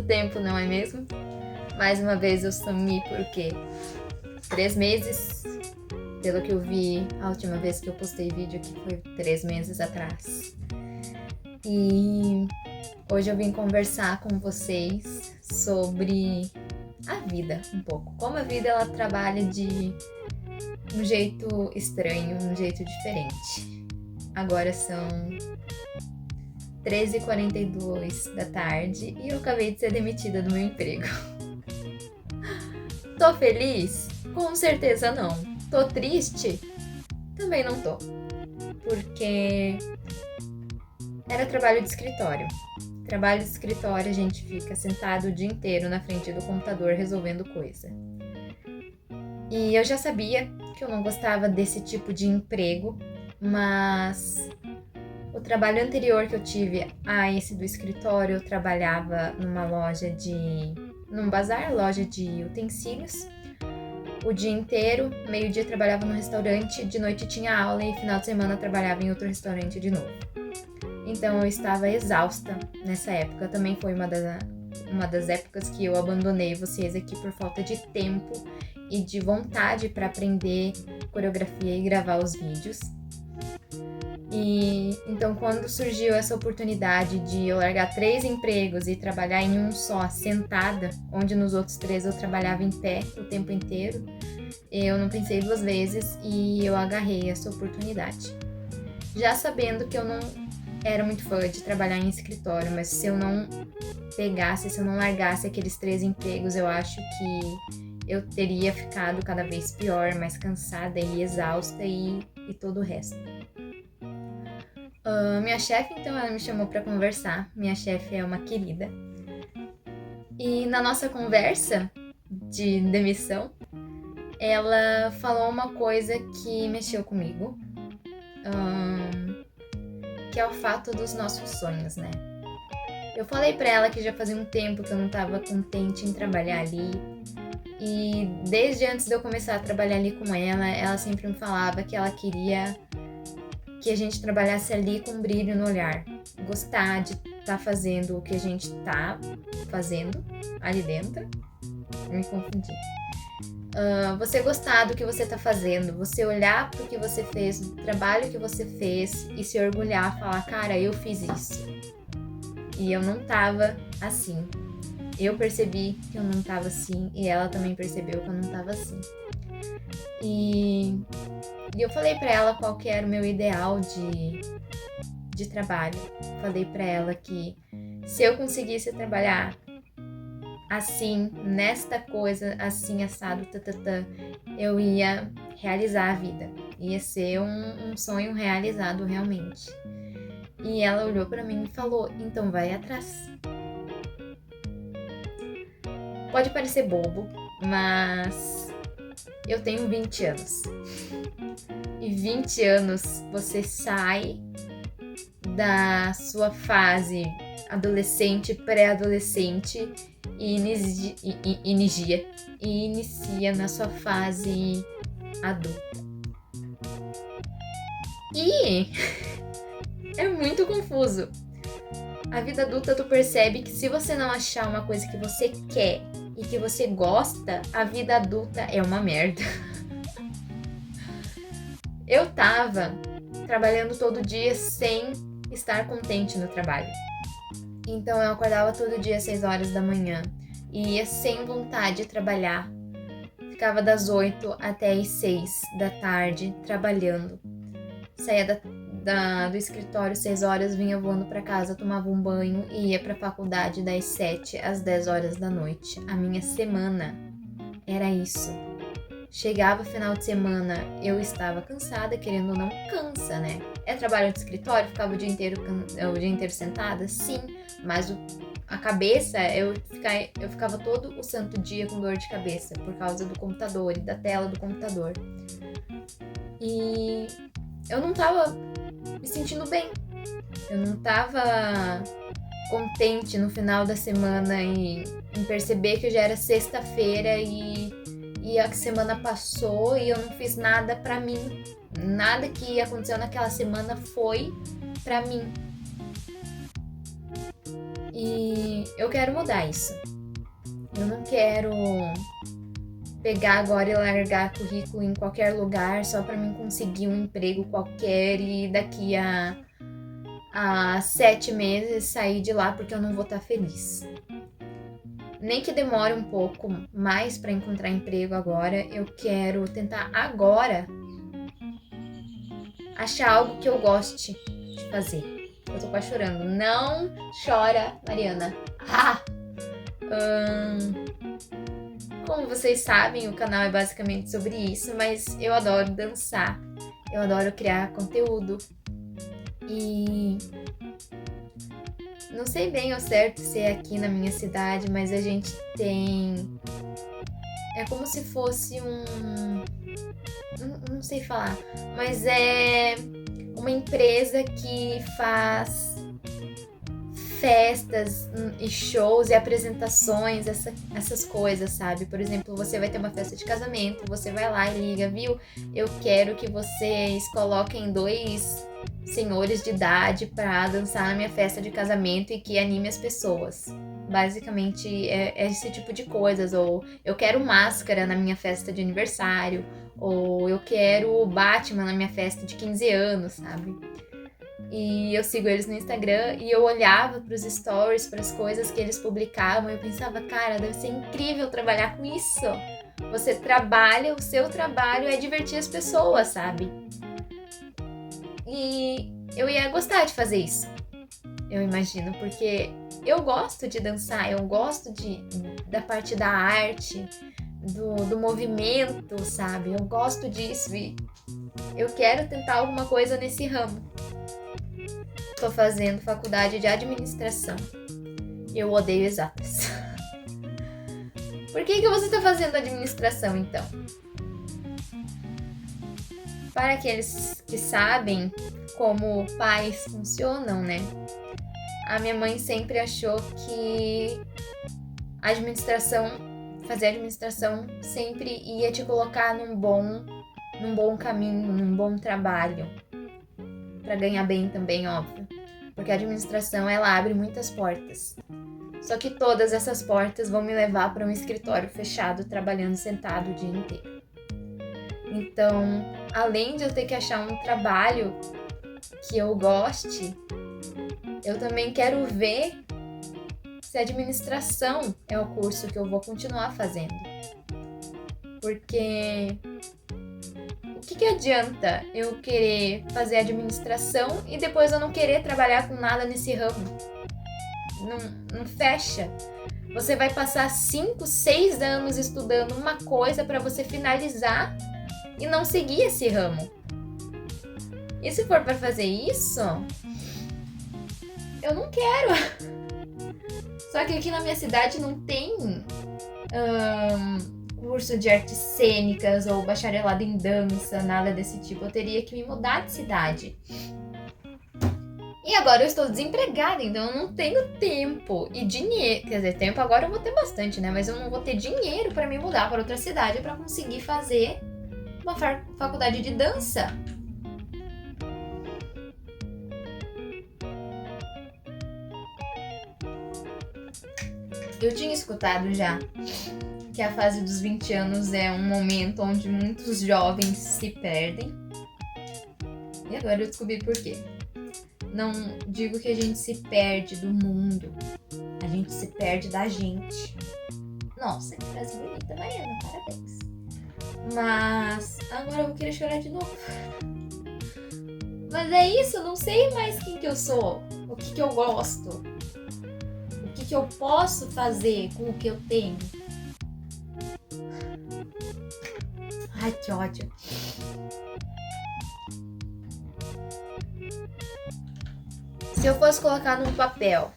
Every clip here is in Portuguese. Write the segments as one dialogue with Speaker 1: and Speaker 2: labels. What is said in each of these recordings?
Speaker 1: tempo, não é mesmo? Mais uma vez eu sumi por quê? 3 meses? Pelo que eu vi, a última vez que eu postei vídeo aqui foi 3 meses atrás. E hoje eu vim conversar com vocês sobre a vida um pouco. Como a vida ela trabalha de um jeito estranho, um jeito diferente. Agora são 13h42 da tarde e eu acabei de ser demitida do meu emprego. Tô feliz? Com certeza não. Tô triste? Também não tô. Porque era trabalho de escritório. Trabalho de escritório a gente fica sentado o dia inteiro na frente do computador resolvendo coisa. E eu já sabia que eu não gostava desse tipo de emprego, mas o trabalho anterior que eu tive a esse do escritório, eu trabalhava num bazar, loja de utensílios. O dia inteiro, meio-dia trabalhava no restaurante, de noite tinha aula e final de semana trabalhava em outro restaurante de novo. Então eu estava exausta nessa época. Também foi uma das épocas que eu abandonei vocês aqui por falta de tempo e de vontade para aprender coreografia e gravar os vídeos. E então quando surgiu essa oportunidade de eu largar 3 empregos e trabalhar em um só, sentada, onde nos outros 3 eu trabalhava em pé o tempo inteiro, eu não pensei 2 vezes e eu agarrei essa oportunidade. Já sabendo que eu não era muito fã de trabalhar em escritório, mas se eu não largasse aqueles 3 empregos, eu acho que eu teria ficado cada vez pior, mais cansada e exausta e todo o resto. Minha chefe, então, ela me chamou para conversar. Minha chefe é uma querida. E na nossa conversa de demissão, ela falou uma coisa que mexeu comigo, que é o fato dos nossos sonhos, né? Eu falei pra ela que já fazia um tempo que eu não tava contente em trabalhar ali. E desde antes de eu começar a trabalhar ali com ela sempre me falava que ela queria que a gente trabalhasse ali com brilho no olhar. Gostar de estar fazendo o que a gente tá fazendo ali dentro. Me confundi. Você gostar do que você tá fazendo, você olhar pro que você fez, do trabalho que você fez e se orgulhar, falar, cara, eu fiz isso. E eu não tava assim. Eu percebi que eu não tava assim e ela também percebeu que eu não tava assim. E eu falei pra ela qual que era o meu ideal de trabalho. Falei pra ela que se eu conseguisse trabalhar assim, nesta coisa, assim, assado, eu ia realizar a vida. Ia ser um sonho realizado realmente. E ela olhou pra mim e falou, então vai atrás. Pode parecer bobo, mas eu tenho 20 anos. E 20 anos você sai da sua fase adolescente, pré-adolescente e inicia na sua fase adulta. E é muito confuso. A vida adulta tu percebe que se você não achar uma coisa que você quer e que você gosta, a vida adulta é uma merda. Eu tava trabalhando todo dia sem estar contente no trabalho. Então eu acordava todo dia às 6 horas da manhã e ia sem vontade de trabalhar. Ficava das 8 até as 6 da tarde trabalhando. Saía do escritório 6 horas, vinha voando para casa, tomava um banho e ia para a faculdade das 7 às 10 horas da noite. A minha semana era isso. Chegava final de semana, eu estava cansada, querendo ou não, cansa, né? É trabalho de escritório, ficava o dia inteiro sentada? Sim, mas a cabeça, eu ficava todo o santo dia com dor de cabeça, por causa do computador e da tela do computador. E eu não tava me sentindo bem. Eu não tava contente no final da semana em perceber que já era sexta-feira e a semana passou e eu não fiz nada pra mim. Nada que aconteceu naquela semana foi pra mim. E eu quero mudar isso. Eu não quero pegar agora e largar currículo em qualquer lugar só para mim conseguir um emprego qualquer e daqui a 7 meses sair de lá porque eu não vou estar feliz. Nem que demore um pouco mais para encontrar emprego agora, eu quero tentar agora achar algo que eu goste de fazer. Eu tô quase chorando. Não chora, Mariana. Como vocês sabem, o canal é basicamente sobre isso, mas eu adoro dançar. Eu adoro criar conteúdo. E não sei bem ao certo se é aqui na minha cidade, mas a gente tem... É como se fosse não sei falar, mas é uma empresa que faz festas e shows e apresentações, essas coisas, sabe? Por exemplo, você vai ter uma festa de casamento, você vai lá e liga, viu? Eu quero que vocês coloquem 2 senhores de idade pra dançar na minha festa de casamento e que anime as pessoas. Basicamente é esse tipo de coisas. Ou eu quero máscara na minha festa de aniversário, ou eu quero Batman na minha festa de 15 anos, sabe? E eu sigo eles no Instagram e eu olhava pros stories, pras coisas que eles publicavam e eu pensava, cara, deve ser incrível trabalhar com isso. Você trabalha, o seu trabalho é divertir as pessoas, sabe? E eu ia gostar de fazer isso, eu imagino, porque eu gosto de dançar, eu gosto da parte da arte, do movimento, sabe? Eu gosto disso e eu quero tentar alguma coisa nesse ramo. Tô fazendo faculdade de administração. Eu odeio exatas. Por que você tá fazendo administração, então? Para aqueles que sabem como pais funcionam, né? A minha mãe sempre achou que fazer administração sempre ia te colocar num bom caminho, num bom trabalho. Pra ganhar bem também, óbvio. Porque a administração, ela abre muitas portas. Só que todas essas portas vão me levar para um escritório fechado, trabalhando sentado o dia inteiro. Então, além de eu ter que achar um trabalho que eu goste, eu também quero ver se administração é o curso que eu vou continuar fazendo. Porque o que adianta eu querer fazer administração e depois eu não querer trabalhar com nada nesse ramo? Não fecha. Você vai passar 5, 6 anos estudando uma coisa para você finalizar e não seguir esse ramo. E se for para fazer isso, eu não quero. Só que aqui na minha cidade não tem curso de artes cênicas ou bacharelado em dança, nada desse tipo. Eu teria que me mudar de cidade. E agora eu estou desempregada, então eu não tenho tempo e dinheiro. Quer dizer, tempo agora eu vou ter bastante, né? Mas eu não vou ter dinheiro para me mudar para outra cidade para conseguir fazer uma faculdade de dança. Eu tinha escutado já que a fase dos 20 anos é um momento onde muitos jovens se perdem. E agora eu descobri por quê. Não digo que a gente se perde do mundo, a gente se perde da gente. Nossa, que frase bonita, Mariana, parabéns. Mas agora eu vou querer chorar de novo. Mas é isso, eu não sei mais quem que eu sou, o que eu gosto, o que eu posso fazer com o que eu tenho. Ai, que ódio. Se eu fosse colocar num papel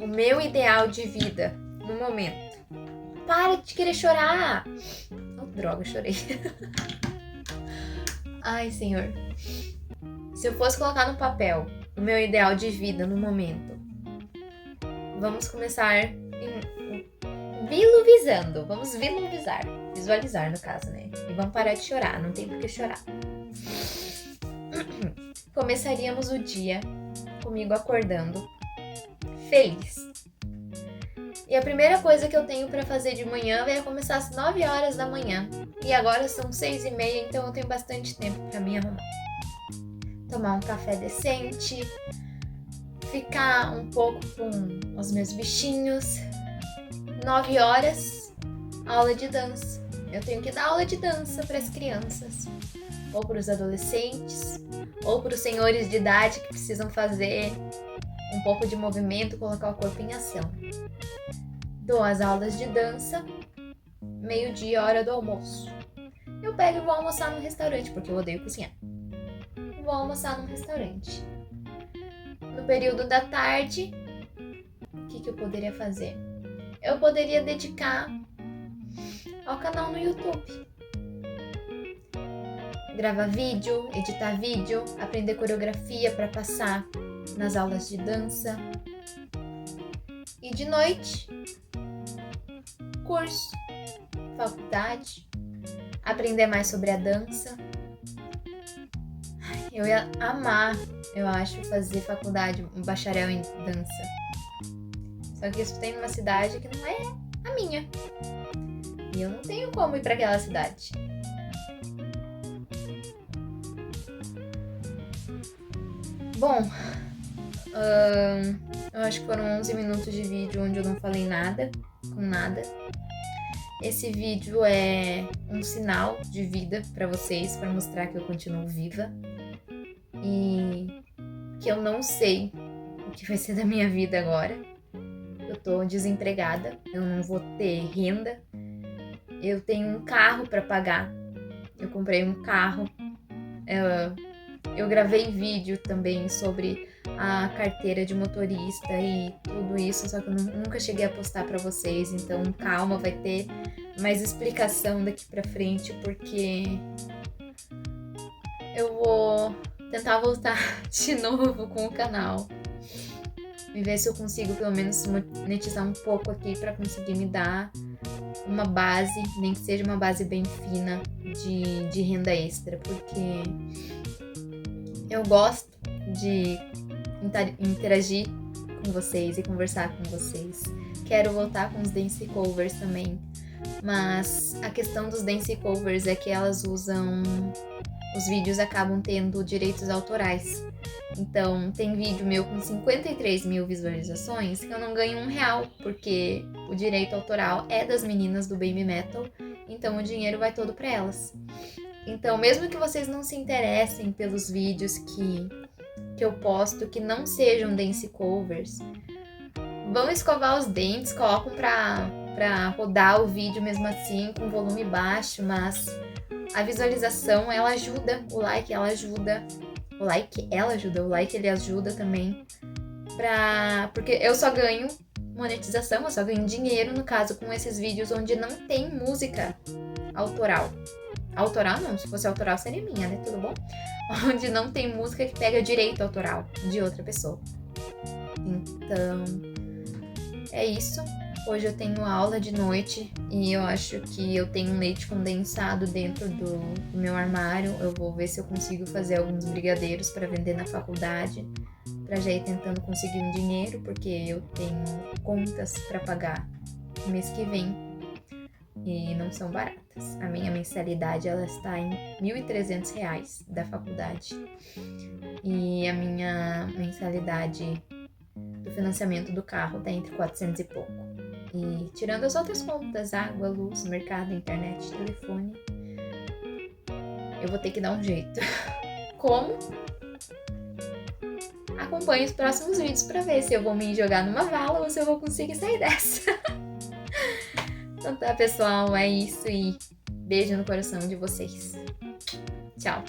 Speaker 1: o meu ideal de vida no momento. Para de querer chorar! Oh, droga, chorei. Ai, Senhor. Se eu fosse colocar no papel o meu ideal de vida no momento, vamos começar Vamos visualizar no caso, né? E vamos parar de chorar, não tem por que chorar. Começaríamos o dia comigo acordando, feliz. E a primeira coisa que eu tenho pra fazer de manhã vai começar às 9 horas da manhã. E agora são 6h30, então eu tenho bastante tempo pra me arrumar. Tomar um café decente, ficar um pouco com os meus bichinhos. 9 horas, aula de dança. Eu tenho que dar aula de dança para as crianças, ou para os adolescentes, ou para os senhores de idade que precisam fazer um pouco de movimento, colocar o corpo em ação. Dou as aulas de dança, meio-dia, hora do almoço. Eu pego e vou almoçar num restaurante, porque eu odeio cozinhar. Vou almoçar num restaurante. No período da tarde, o que eu poderia fazer? Eu poderia dedicar ao canal no YouTube. Gravar vídeo, editar vídeo, aprender coreografia para passar nas aulas de dança. E de noite, curso, faculdade, aprender mais sobre a dança. Eu ia amar, eu acho, fazer faculdade, um bacharel em dança. Só que isso tem numa cidade que não é a minha. E eu não tenho como ir para aquela cidade. Bom, eu acho que foram 11 minutos de vídeo onde eu não falei nada, com nada. Esse vídeo é um sinal de vida para vocês, para mostrar que eu continuo viva. E que eu não sei o que vai ser da minha vida agora. Eu tô desempregada, eu não vou ter renda. Eu tenho um carro para pagar. Eu comprei um carro. Eu gravei vídeo também sobre a carteira de motorista e tudo isso, só que eu nunca cheguei a postar para vocês. Então calma, vai ter mais explicação daqui para frente, porque eu vou tentar voltar de novo com o canal e ver se eu consigo pelo menos monetizar um pouco aqui para conseguir me dar uma base, nem que seja uma base bem fina de renda extra, porque eu gosto de interagir com vocês e conversar com vocês. Quero voltar com os dance covers também, mas a questão dos dance covers é que elas usam... Os vídeos acabam tendo direitos autorais. Então, tem vídeo meu com 53 mil visualizações que eu não ganho R$1, porque o direito autoral é das meninas do Baby Metal, então o dinheiro vai todo para elas. Então, mesmo que vocês não se interessem pelos vídeos que eu posto, que não sejam dance covers, vão escovar os dentes, colocam pra rodar o vídeo mesmo assim, com volume baixo, mas a visualização, ela ajuda, o like ele ajuda também, porque eu só ganho monetização, eu só ganho dinheiro, no caso, com esses vídeos onde não tem música autoral. Autoral não, se fosse autoral seria minha, né? Tudo bom? Onde não tem música que pega direito autoral de outra pessoa. Então, é isso. Hoje eu tenho aula de noite e eu acho que eu tenho um leite condensado dentro do meu armário. Eu vou ver se eu consigo fazer alguns brigadeiros para vender na faculdade, para já ir tentando conseguir um dinheiro, porque eu tenho contas para pagar no mês que vem e não são baratas. A minha mensalidade ela está em R$1.300 da faculdade e a minha mensalidade do financiamento do carro está entre 400 e pouco. E tirando as outras contas, água, luz, mercado, internet, telefone, eu vou ter que dar um jeito. Como? Acompanhe os próximos vídeos para ver se eu vou me jogar numa vala ou se eu vou conseguir sair dessa. Então tá, pessoal, é isso e beijo no coração de vocês. Tchau!